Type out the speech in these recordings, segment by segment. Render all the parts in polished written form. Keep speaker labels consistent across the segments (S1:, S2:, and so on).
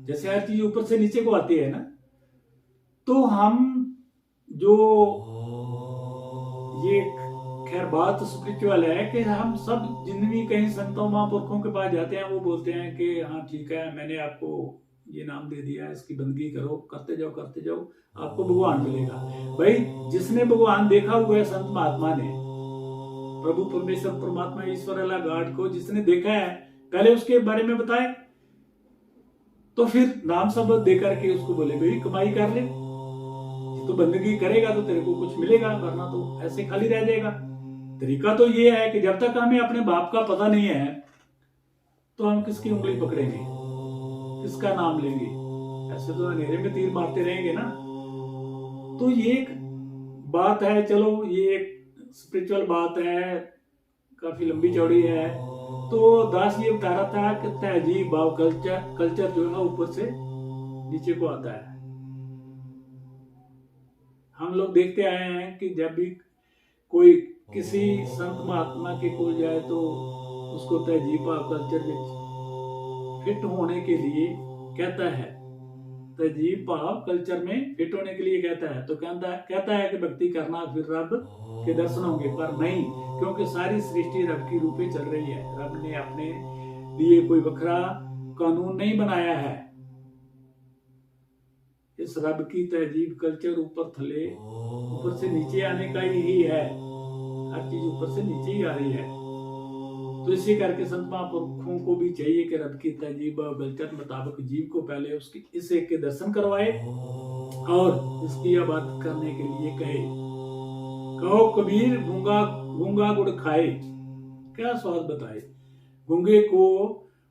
S1: जैसे हर चीज ऊपर से नीचे को आती है ना, तो हम जो ये खैर बात स्पिरिचुअल है कि हम सब जिन भी कहीं संतों महापुरुषों के पास जाते हैं वो बोलते हैं कि हाँ ठीक है, मैंने आपको ये नाम दे दिया, इसकी बंदगी करो, करते जाओ, आपको भगवान मिलेगा। भाई जिसने भगवान देखा हुआ है, संत महात्मा ने प्रभु परमेश्वर परमात्मा ईश्वर अल्लाह गॉड को जिसने देखा है, पहले उसके बारे में बताए, तो फिर नाम शब्द देकर के उसको बोले भाई कमाई कर ले, तो बंदगी करेगा तो तेरे को कुछ मिलेगा, वरना तो ऐसे खाली रह जाएगा। तरीका तो ये है कि जब तक हमें अपने बाप का पता नहीं है तो हम किसकी उंगली पकड़ेंगे, किसका नाम लेंगे? ऐसे तो अंधेरे में तीर मारते रहेंगे ना। तो ये एक बात है, चलो ये एक स्पिरिचुअल बात है, काफी लंबी चौड़ी है। तो दास ये बता रहा था कि तहजीब भाव कल्चर जो है ऊपर से नीचे को आता है। हम लोग देखते आए हैं कि जब भी कोई किसी संत महात्मा के कोल जाए तो उसको तहजीब भाव कल्चर में फिट होने के लिए कहता है, तहजीब भाव कल्चर में फिट होने के लिए कहता है, तो कहता है कि भक्ति करना फिर रब के दर्शन होंगे, पर नहीं, क्योंकि सारी सृष्टि रब की रूपे चल रही है। रब ने अपने लिए कोई बखरा कानून नहीं बनाया है। इस रब की तहजीब कल्चर ऊपर थले, ऊपर से नीचे आने का यही है। हर चीज ऊपर से नीचे ही आ रही है। तो इसी करके संत महापुरुषों को भी चाहिए कि रब की तहजीब कल्चर मुताबिक जीव को पहले उसकी इस एक के दर्शन करवाए और इसकी इबादत करने के लिए कहे। कहो कबीर गूंगा गुड़ खाए, क्या स्वाद बताए। गूंगे को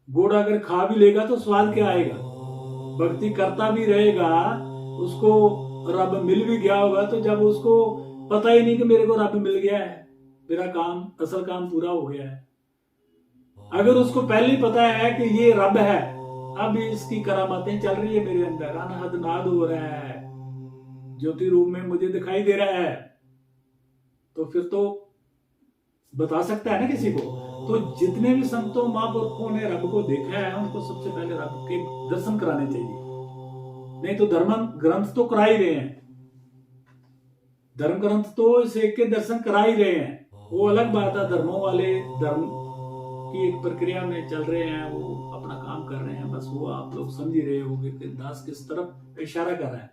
S1: गुड़ अगर खा भी लेगा तो स्वाद क्या आएगा? भक्ति करता भी रहेगा, उसको रब मिल भी गया होगा, तो जब उसको पता ही नहीं कि मेरे को रब मिल गया है, मेरा काम असल काम पूरा हो गया है। अगर उसको पहले ही पता है कि ये रब है, अब इसकी करामातें चल रही है मेरे अंदर, अनहद नाद हो रहा है, ज्योति रूप में मुझे दिखाई दे रहा है, तो फिर तो बता सकता है ना किसी को। तो जितने भी संतों महापुरुषों ने रब को देखा है, उनको सबसे पहले रब के दर्शन कराने चाहिए। नहीं तो धर्म ग्रंथ तो करा ही रहे हैं, धर्म ग्रंथ तो इस एक के दर्शन करा ही रहे हैं, वो अलग बात है। धर्मों वाले धर्म की एक प्रक्रिया में चल रहे हैं, वो अपना काम कर रहे हैं, बस वो आप लोग समझ ही रहे होंगे कि दास किस तरफ इशारा कर रहा है।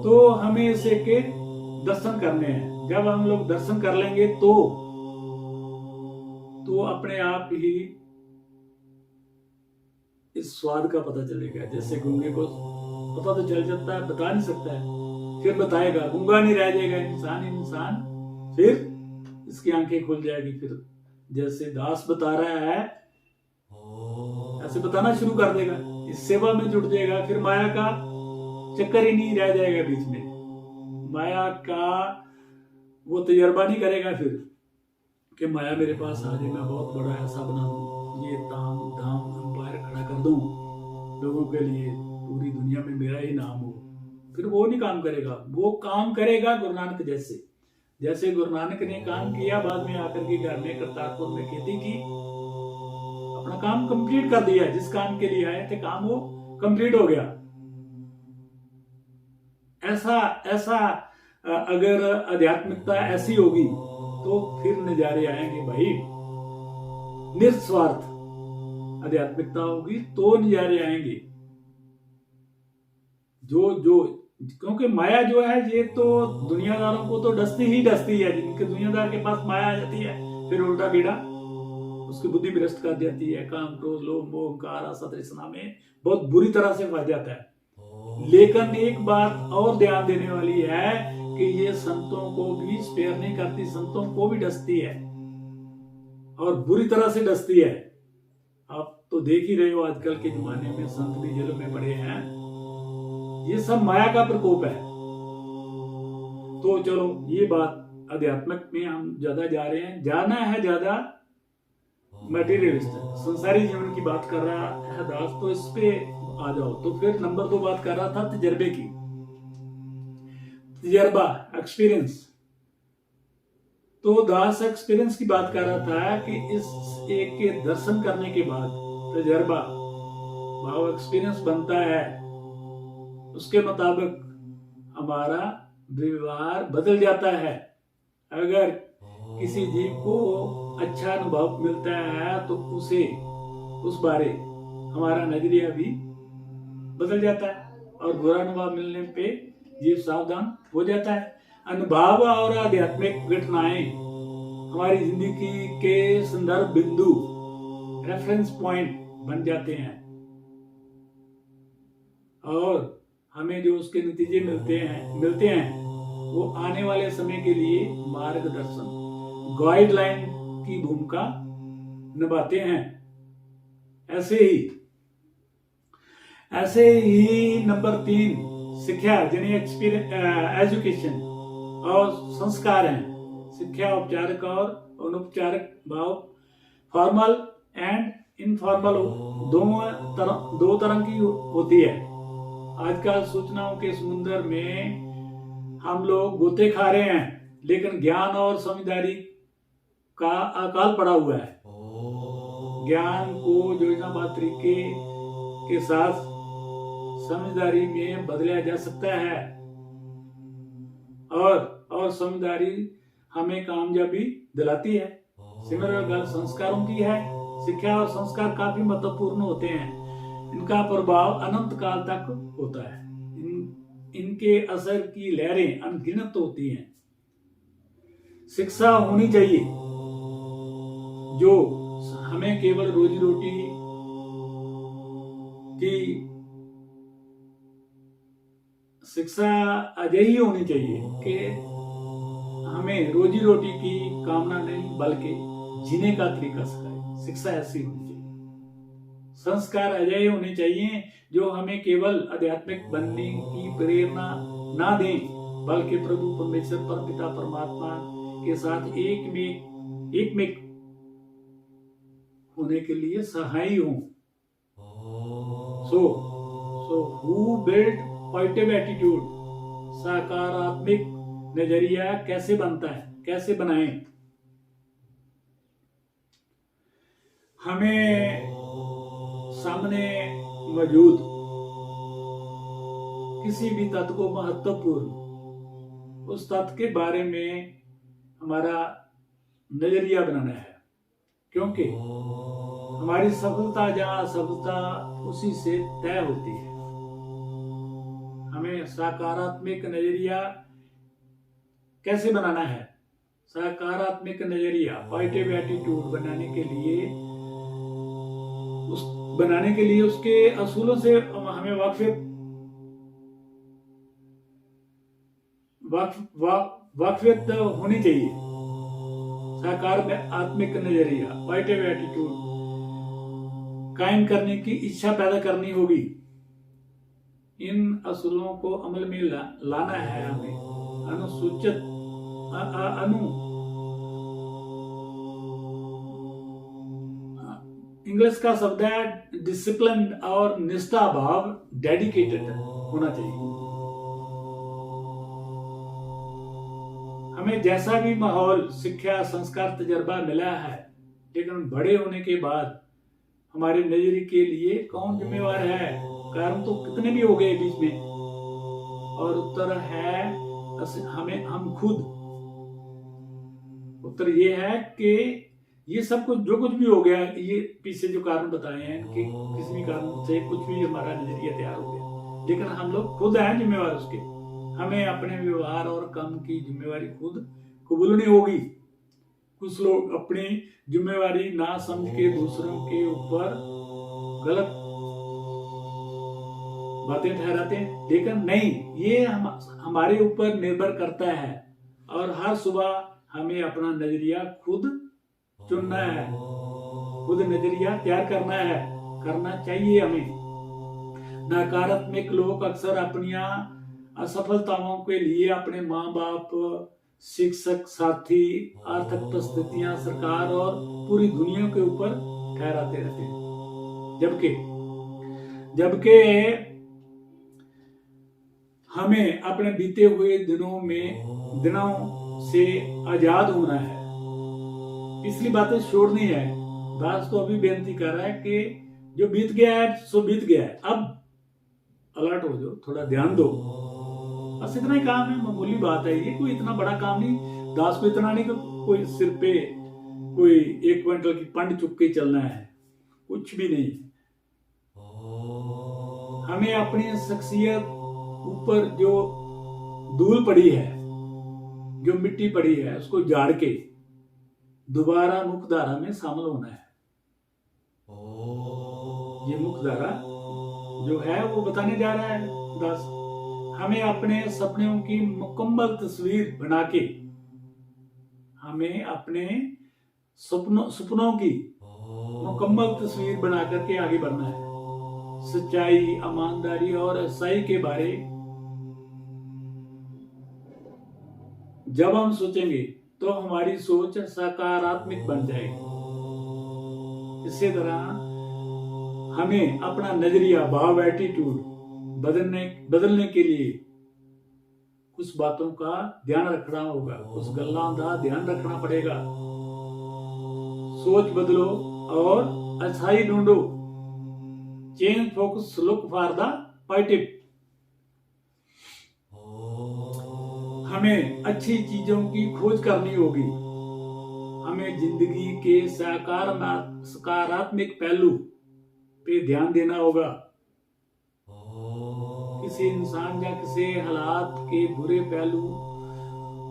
S1: तो हमें इस एक के दर्शन करने हैं। जब हम लोग दर्शन कर लेंगे तो अपने आप ही इस स्वाद का पता चलेगा। जैसे गूंगे को पता तो चल जाता है, बता नहीं सकता है, फिर बताएगा, गूंगा नहीं रह जाएगा इंसान, फिर इसकी आंखें खुल जाएगी। फिर जैसे दास बता रहा है ऐसे बताना शुरू कर देगा, इस सेवा में जुट जाएगा, फिर माया का चक्कर ही नहीं रह जाएगा बीच में, माया का वो तजर्बा नहीं करेगा फिर कि माया मेरे पास आ जाए, मैं बहुत बड़ा ऐसा बना दूं, ये ताम धाम अंपायर खड़ा कर दूं लोगों के लिए, पूरी दुनिया में मेरा ही नाम हो। फिर वो नहीं काम करेगा, वो काम करेगा गुरु नानक जैसे गुरु नानक ने काम किया, बाद में आकर के घर में करतारपुर में खेती की, अपना काम कंप्लीट कर दिया। जिस काम के लिए आए थे काम वो कंप्लीट हो गया। ऐसा अगर आध्यात्मिकता ऐसी होगी तो फिर नजारे आएंगे भाई, निस्वार्थ आध्यात्मिकता होगी तो नजारे आएंगे। जो क्योंकि माया जो है ये तो दुनियादारों को तो डसती ही डसती है। जिनके दुनियादार के पास माया आ जाती है, फिर उल्टा बीड़ा उसकी बुद्धि भ्रष्ट कर देती है, काम क्रोध लोभ मोह अहंकार आसक्त तृष्णा में बहुत बुरी तरह से फंस जाता है। लेकिन एक बात और ध्यान देने वाली है कि ये संतों को भी स्पेयर नहीं करती, संतों को भी डसती है और बुरी तरह से डसती है। आप तो देख ही रहे हो आजकल के जमाने में संत भी जेलों में पड़े हैं, ये सब माया का प्रकोप है। तो चलो ये बात आध्यात्मिक में हम ज्यादा जा रहे हैं, जाना है ज्यादा मटेरियलिस्ट, संसारी जीवन की बात कर रहा है दास, तो इस पे आ जाओ। तो फिर नंबर 2 बात कर रहा था तजर्बे की, तजर्बा एक्सपीरियंस। तो दास एक्सपीरियंस की बात कर रहा था कि इस एक के दर्शन करने के बाद तजर्बा भाव एक्सपीरियंस बनता है, उसके मुताबिक हमारा व्यवहार बदल जाता है। अगर किसी जीव को अच्छा अनुभव मिलता है तो उसे उस बारे हमारा नजरिया भी बदल जाता है और बुरा अनुभव मिलने पे जीव सावधान हो जाता है। अनुभव और आध्यात्मिक घटनाएं हमारी जिंदगी के संदर्भ बिंदु रेफरेंस पॉइंट बन जाते हैं और हमें जो उसके नतीजे मिलते हैं वो आने वाले समय के लिए मार्गदर्शन गाइडलाइन की भूमिका निभाते हैं। ऐसे ही नंबर 3 शिक्षा यानी एजुकेशन और संस्कार हैं। शिक्षा औपचारिक और अनौपचारिक भाव, फॉर्मल एंड इनफॉर्मल दो तरह की होती है। आजकल सूचनाओं के समुद्र में हम लोग गोते खा रहे हैं, लेकिन ज्ञान और समझदारी का अकाल पड़ा हुआ है। ज्ञान को योजनाबद्ध तरीके के साथ समझदारी में बदला जा सकता है और समझदारी हमें कामयाबी दिलाती है। सिमिलर गल संस्कारों की है। शिक्षा और संस्कार काफी महत्वपूर्ण होते हैं। इनका प्रभाव अनंत काल तक होता है। इनके असर की लहरें अनगिनत होती हैं। शिक्षा होनी चाहिए जो हमें केवल रोजी रोटी की शिक्षा अजयी होनी चाहिए कि हमें रोजी रोटी की कामना नहीं बल्कि जीने का तरीका सिखाए। शिक्षा ऐसी होनी चाहिए। संस्कार अजय होने चाहिए जो हमें केवल आध्यात्मिक बनने की प्रेरणा ना दें बल्कि प्रभु परमेश्वर परमपिता परमात्मा के साथ एक में होने के लिए सहायी हो। So who build positive attitude, सकारात्मक नजरिया कैसे बनता है, कैसे बनाएं? हमें सामने मौजूद किसी भी तत्व को महत्वपूर्ण उस तत्व के बारे में हमारा नजरिया बनाना है, क्योंकि हमारी सफलता जहां असफलता उसी से तय होती है। हमें सकारात्मक नजरिया कैसे बनाना है? सकारात्मक नजरिया पॉजिटिव एटीट्यूड बनाने के लिए उसके असूलों से हमें वाकफियत होनी चाहिए। सकारात्मक नजरिया पॉजिटिव एटीट्यूड कायम करने की इच्छा पैदा करनी होगी। इन असूलों को अमल में लाना है। हमें इंग्लिश का शब्द है डिसिप्लिन और निष्ठा भाव, डेडिकेटेड होना चाहिए। हमें जैसा भी माहौल, शिक्षा, संस्कार, तजर्बा मिला है, लेकिन बड़े होने के बाद हमारे नजरिए के लिए कौन जिम्मेवार है? कारण तो कितने भी हो गए बीच में, और उत्तर है हम खुद। उत्तर ये है कि ये सब कुछ जो कुछ भी हो गया, ये पीछे जो कारण बताए हैं कि किसी भी कारण से कुछ भी हमारा नजरिया तैयार हो गया, लेकिन हम लोग खुद हैं जिम्मेवार उसके। हमें अपने व्यवहार और काम की जिम्मेवारी खुद कबूलनी होगी। कुछ लोग अपनी जिम्मेवारी ना समझ के दूसरों के ऊपर गलत बातें ठहराते हैं, लेकिन नहीं, ये हमारे ऊपर निर्भर करता है और हर सुबह हमें अपना नजरिया खुद चुनना है, खुद नजरिया तैयार करना चाहिए हमें। नकारात्मक लोग अक्सर अपनी असफलताओं के लिए अपने माँ बाप, शिक्षक, साथी, आर्थिक परिस्थितियां, सरकार और पूरी दुनिया के ऊपर ठहराते रहते हैं, जबकि हमें अपने बीते हुए दिनों से आजाद होना है, पिछली बातें छोड़नी है। दास तो अभी बेनती कर रहा है कि जो बीत गया है सो बीत गया है, अब अलर्ट हो जाओ, थोड़ा ध्यान दो। बस इतना ही काम है, मामूली बात है ये, कोई इतना बड़ा काम नहीं। दास को इतना नहीं कि कोई सिर पे कोई 1 क्विंटल की पंड चुक के चलना है, कुछ भी नहीं। हमें अपनी शख्सियत ऊपर जो धूल पड़ी है, जो मिट्टी पड़ी है, उसको झाड़ के दोबारा मुख्यधारा में शामिल होना है। ये मुख्यधारा जो है वो बताने जा रहा है दास। हमें अपने सपनों की मुकम्मल तस्वीर बना के, हमें अपने सपनों की मुकम्मल तस्वीर बना करके आगे बढ़ना है। सच्चाई, ईमानदारी और अच्छाई के बारे जब हम सोचेंगे तो हमारी सोच सकारात्मक बन जाएगी। इसी तरह हमें अपना नजरिया, भाव, एटीट्यूड बदलने के लिए कुछ बातों का ध्यान रखना होगा, कुछ गल्लां का ध्यान रखना पड़ेगा। सोच बदलो और अच्छाई ढूंढो। Change focus, look for the positive. हमें अच्छी चीजों की खोज करनी होगी। हमें जिंदगी के सकारात्मक पहलू पे ध्यान देना होगा। किसी इंसान या किसी हालात के बुरे पहलू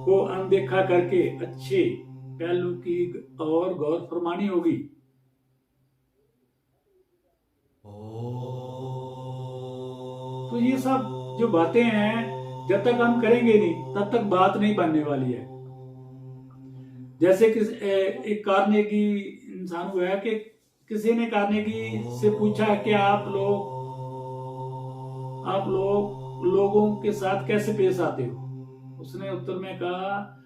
S1: को अनदेखा करके अच्छे पहलू की और गौर फरमानी होगी। तो ये सब जो बातें हैं, जब तक हम करेंगे नहीं तब तक बात नहीं बनने वाली है। जैसे कि एक कार्नेगी इंसान हुआ है कि किसी ने कार्नेगी से पूछा कि आप लोगों के साथ कैसे पेश आते हो। उसने उत्तर में कहा,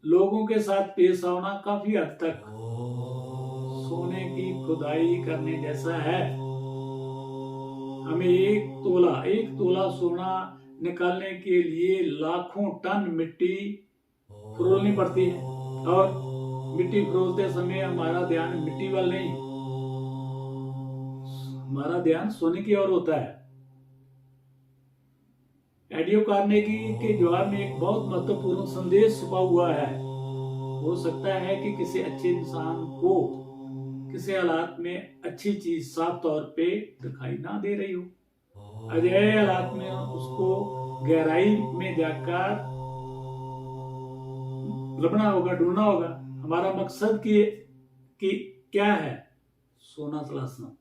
S1: लोगों के साथ पेश आना काफी हद तक सोने की खुदाई करने जैसा है। हमें एक तोला सोना निकालने के लिए लाखों टन मिट्टी फरोलनी पड़ती है, और मिट्टी फरोलते समय हमारा ध्यान मिट्टी वाल नहीं, हमारा ध्यान सोने की ओर होता है। एडियो कार्नेगी के जवाब में एक बहुत महत्वपूर्ण संदेश छुपा हुआ है। हो सकता है कि किसी अच्छे इंसान को किसी हालात में अच्छी चीज साफ तौर पे दिखाई ना दे रही हो। अजय हालात में उसको गहराई में जाकर लबना होगा, ढूंढना होगा। हमारा मकसद कि क्या है? सोना तलाशना।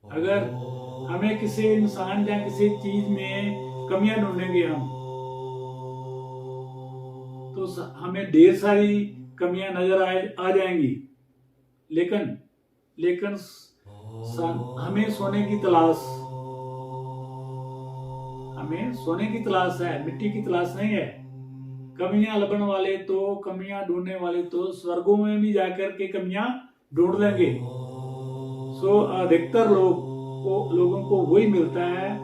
S1: अगर हमें किसी इंसान या किसी चीज में कमियां ढूंढेंगे हम, तो हमें ढेर सारी कमियां नजर आ जाएंगी। लेकिन हमें सोने की तलाश है, मिट्टी की तलाश नहीं है। कमियां लबन वाले तो, कमियां ढूंढने वाले तो स्वर्गों में भी जाकर के कमियां ढूंढ लेंगे। सो अधिकतर लोगों को वही मिलता है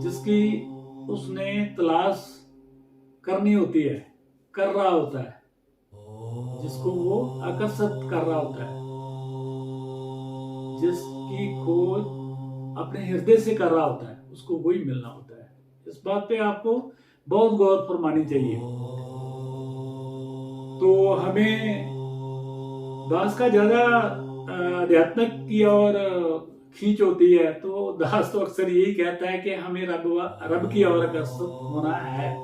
S1: जिसकी उसने तलाश करनी होती है, कर रहा होता है, जिसको वो आकर्षित कर रहा होता है, जिसकी खोज अपने हृदय से कर रहा होता है, उसको वही मिलना होता है। इस बात पे आपको बहुत गौर फरमानी चाहिए। तो हमें दास का ज्यादा आध्यात्मिक की और खींच होती है, तो दास तो अक्सर यही कहता है कि हमें रब की ओर आकर्षित होना है।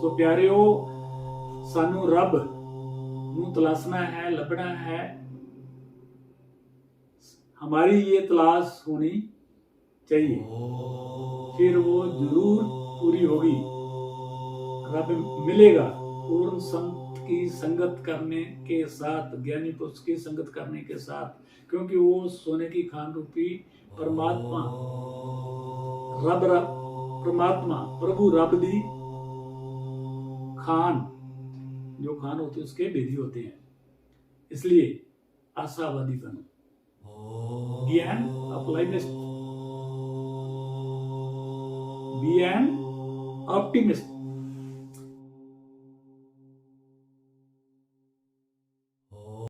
S1: सो प्यारेओ, सानू रब नू तलाशना है, लभना है। हमारी ये तलाश होनी चाहिए, फिर वो जरूर पूरी होगी। रब मिलेगा पूर्ण संत की संगत करने के साथ, ज्ञानी पुरुष की संगत करने के साथ, क्योंकि वो सोने की खान रूपी परमात्मा प्रभु रब दी खान, जो खान होती है उसके विधि होते हैं। इसलिए आशावादी बनो, बी एन ऑप्टिमिस्ट,